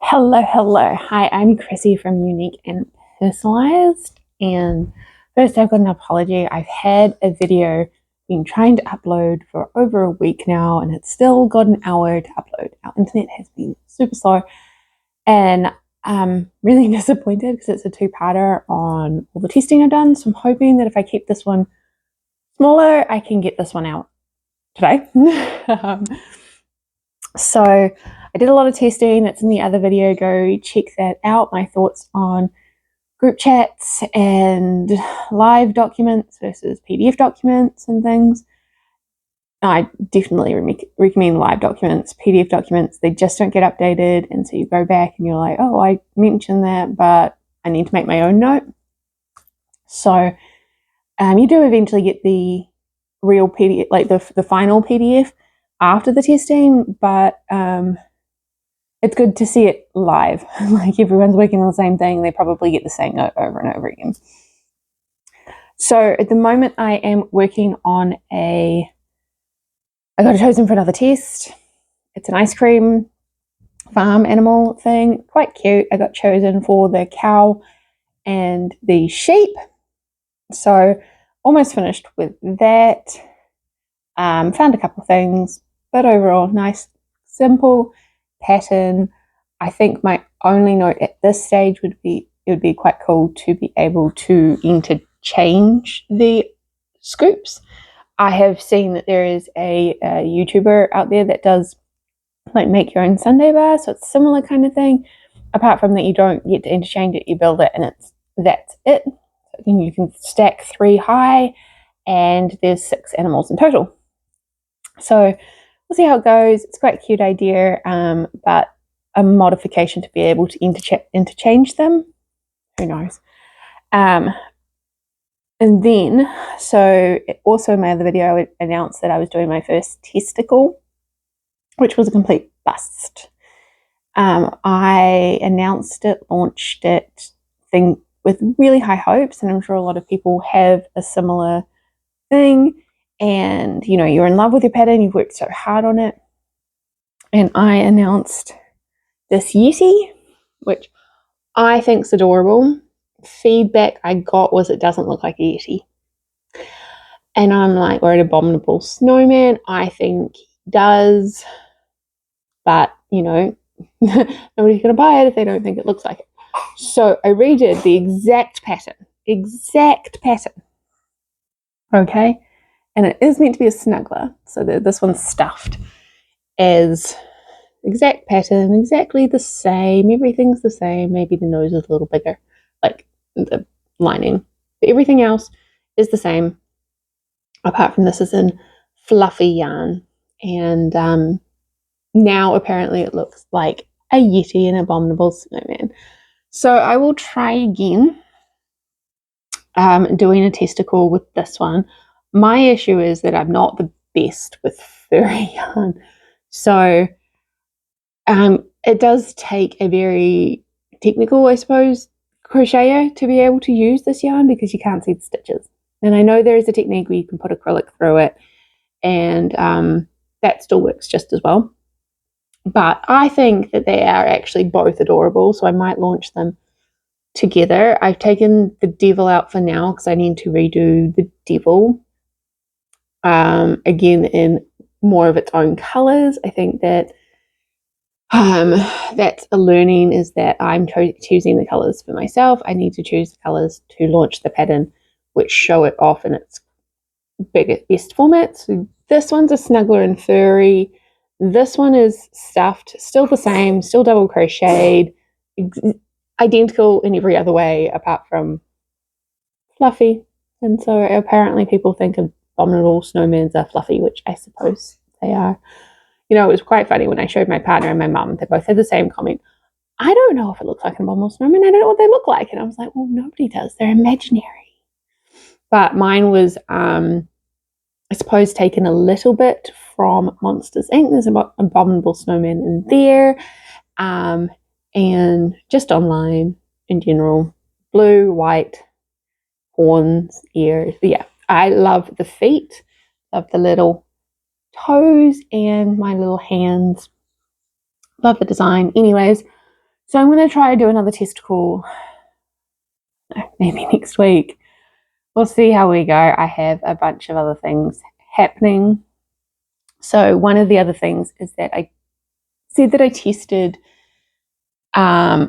Hello. Hi, I'm Chrissy from Unique and Personalized. And first, I've got an apology. I've had a video been trying to upload for over a week now, and it's still got an hour to upload. Our internet has been super slow, and I'm really disappointed because it's a two-parter on all the testing I've done. So I'm hoping that if I keep this one smaller, I can get this one out today. So I did a lot of testing. That's in the other video. Go check that out. My thoughts on group chats and live documents versus PDF documents and things. I definitely recommend live documents. PDF documents, they just don't get updated. And so you go back and you're like, oh, I mentioned that, but I need to make my own note. So you do eventually get the real PDF, like the final PDF after the testing, but it's good to see it live. Like everyone's working on the same thing, they probably get the same note over and over again. So at the moment I am working on I got chosen for another test. It's an ice cream farm animal thing, quite cute. I got chosen for the cow and the sheep. So almost finished with that. Found a couple things, but overall nice, simple pattern. I think my only note at this stage would be it would be quite cool to be able to interchange the scoops. I have seen that there is a YouTuber out there that does like make your own Sunday bar, so it's a similar kind of thing. Apart from that, you don't get to interchange it, you build it, and that's it. So you can stack 3 high, and there's 6 animals in total. So we'll see how it goes. It's quite a cute idea, but a modification to be able to interchange them. Who knows? And then, so also in my other video, I announced that I was doing my first testicle, which was a complete bust. I announced it, launched it, thing with really high hopes, and I'm sure a lot of people have a similar thing. And you know, you're in love with your pattern, you've worked so hard on it. And I announced this Yeti, which I think's adorable. Feedback I got was it doesn't look like a Yeti. And I'm like, or an abominable snowman. I think he does. But, you know, nobody's going to buy it if they don't think it looks like it. So I redid the exact pattern. Okay. And it is meant to be a snuggler. So this one's stuffed as exact pattern, exactly the same. Everything's the same. Maybe the nose is a little bigger, like the lining. But everything else is the same. Apart from this is in fluffy yarn. And now apparently it looks like a Yeti, an abominable snowman. So I will try again doing a testicle with this one. My issue is that I'm not the best with furry yarn. So it does take a very technical, I suppose, crocheter to be able to use this yarn because you can't see the stitches. And I know there is a technique where you can put acrylic through it, and that still works just as well. But I think that they are actually both adorable, so I might launch them together. I've taken the devil out for now because I need to redo the devil again in more of its own colors. I think that that's a learning, is that I'm choosing the colors for myself. I need to choose the colors to launch the pattern which show it off in its best format. So this one's a snuggler and furry. This one is stuffed, still the same, still double crocheted, identical in every other way apart from fluffy. And so apparently people think abominable snowmans are fluffy, which I suppose they are. You know, it was quite funny when I showed my partner and my mum. They both had the same comment. I don't know if it looks like an abominable snowman. I don't know what they look like. And I was like, well, nobody does. They're imaginary. But mine was, I suppose, taken a little bit from Monsters Inc. There's an abominable snowman in there. And just online in general. Blue, white, horns, ears. But yeah, I love the feet. Love the little toes and my little hands. Love the design. Anyways, So I'm going to try to do another testicle maybe next week. We'll see how we go. I have a bunch of other things happening. So one of the other things is that I said that I tested a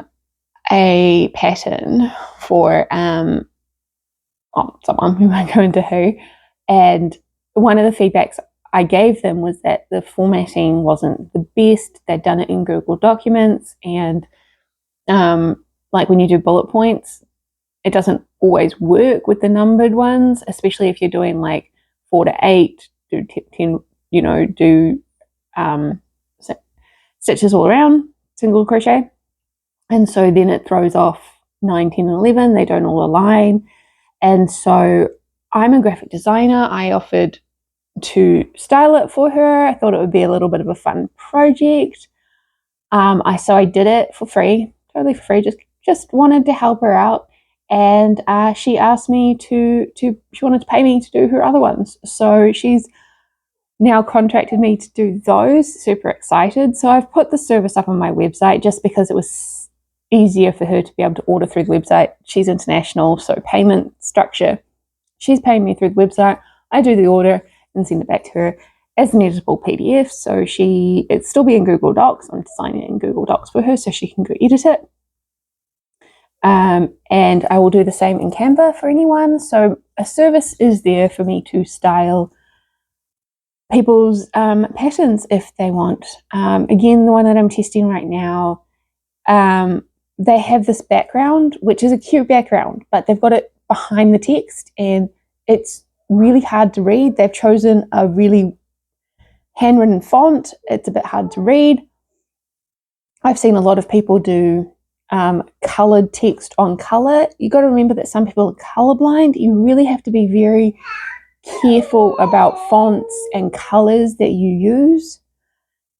pattern for someone, we won't go into who, and one of the feedbacks I gave them was that the formatting wasn't the best. They'd done it in Google Documents, and like when you do bullet points, it doesn't always work with the numbered ones, especially if you're doing like 4 to 8, do 10, do stitches all around, single crochet. And so then it throws off 9, 10, and 11. They don't all align. And so I'm a graphic designer. I offered to style it for her. I thought it would be a little bit of a fun project. So I did it for free, totally for free, just wanted to help her out. And she asked me she wanted to pay me to do her other ones. So she's now contracted me to do those. Super excited. So I've put the service up on my website just because it was easier for her to be able to order through the website. She's international, so payment structure. She's paying me through the website. I do the order and send it back to her as an editable PDF. So it's still be in Google Docs. I'm designing it in Google Docs for her so she can go edit it. And I will do the same in Canva for anyone. So a service is there for me to style people's patterns if they want. Again, the one that I'm testing right now, they have this background, which is a cute background, but they've got it behind the text and it's really hard to read. They've chosen a really handwritten font. It's a bit hard to read. I've seen a lot of people do colored text on color. You got to remember that some people are colorblind. You really have to be very careful about fonts and colors that you use.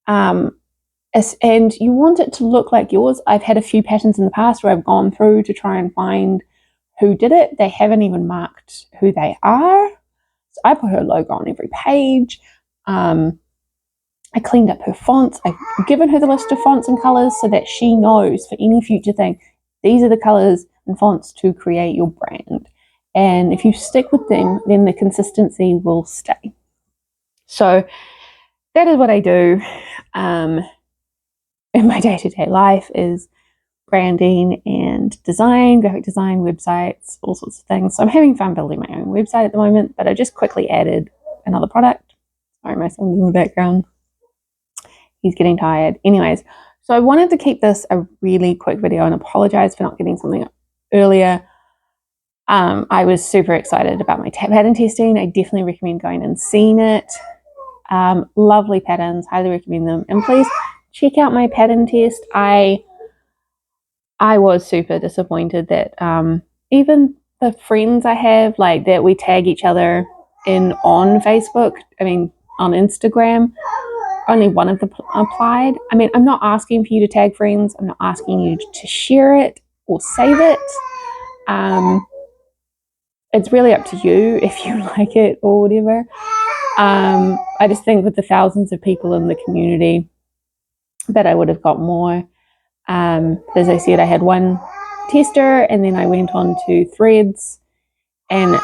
And you want it to look like yours. I've had a few patterns in the past where I've gone through to try and find who did it. They haven't even marked who they are. So I put her logo on every page. I cleaned up her fonts. I've given her the list of fonts and colors so that she knows for any future thing, these are the colors and fonts to create your brand. And if you stick with them, then the consistency will stay. So that is what I do in my day-to-day life, is branding and design, graphic design, websites, all sorts of things. So I'm having fun building my own website at the moment, but I just quickly added another product. Sorry, my son's in the background. He's getting tired. Anyways, so I wanted to keep this a really quick video and apologize for not getting something up earlier. I was super excited about my pattern testing. I definitely recommend going and seeing it. Lovely patterns, highly recommend them. And please check out my pattern test. I was super disappointed that even the friends I have, like that we tag each other in on Facebook, on Instagram, only one of them applied. I'm not asking for you to tag friends. I'm not asking you to share it or save it. It's really up to you if you like it or whatever. I just think with the thousands of people in the community that I would have got more. As I said, I had one tester and then I went on to Threads, and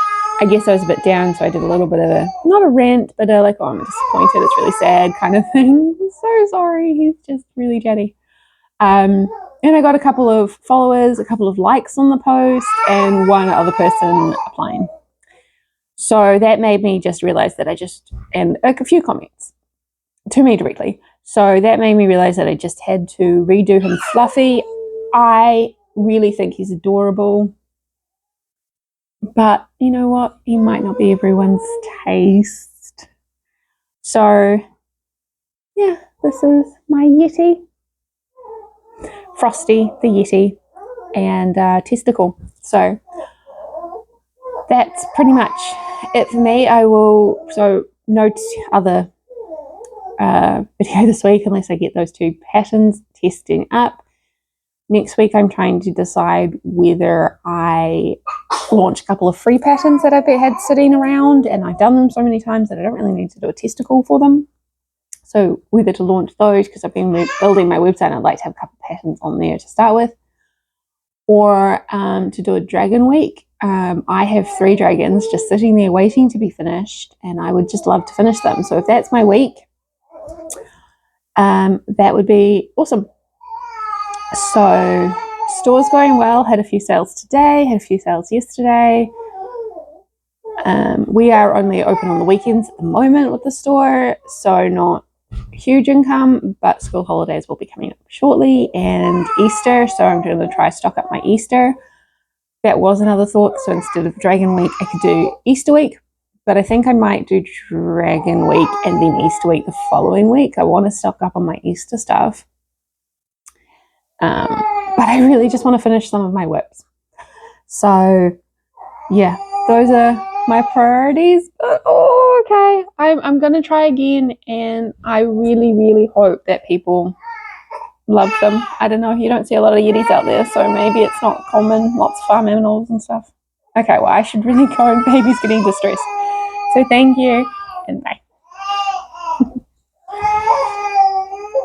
I guess I was a bit down, so I did a little bit of not a rant, but I'm disappointed, it's really sad kind of thing. I'm so sorry, he's just really chatty. And I got a couple of followers, a couple of likes on the post, and one other person applying. So that made me just realize that and a few comments to me directly. So that made me realize that I just had to redo him fluffy. I really think he's adorable. But you know what? He might not be everyone's taste. So yeah, this is my Yeti. Frosty, the Yeti, and testicle. So that's pretty much it for me. No other video this week unless I get those 2 patterns testing up. Next week I'm trying to decide whether I launch a couple of free patterns that I've had sitting around, and I've done them so many times that I don't really need to do a testicle for them. So whether to launch those, because I've been building my website and I'd like to have a couple of patterns on there to start with, or to do a dragon week. I have 3 dragons just sitting there waiting to be finished, and I would just love to finish them. So if that's my week, that would be awesome. So store's going well, had a few sales today, had a few sales yesterday. We are only open on the weekends at the moment with the store, so not huge income, but school holidays will be coming up shortly, and Easter, so I'm going to try stock up my Easter. That was another thought, so instead of Dragon Week I could do Easter week, but I think I might do Dragon Week and then Easter week the following week. I want to stock up on my Easter stuff, but I really just want to finish some of my whips. So yeah, those are my priorities. But okay, I'm gonna try again, and I really hope that people love them. I don't know, you don't see a lot of Yetis out there, so maybe it's not common, lots of farm animals and stuff. Okay, well, I should really go, baby's getting distressed. So thank you, and bye.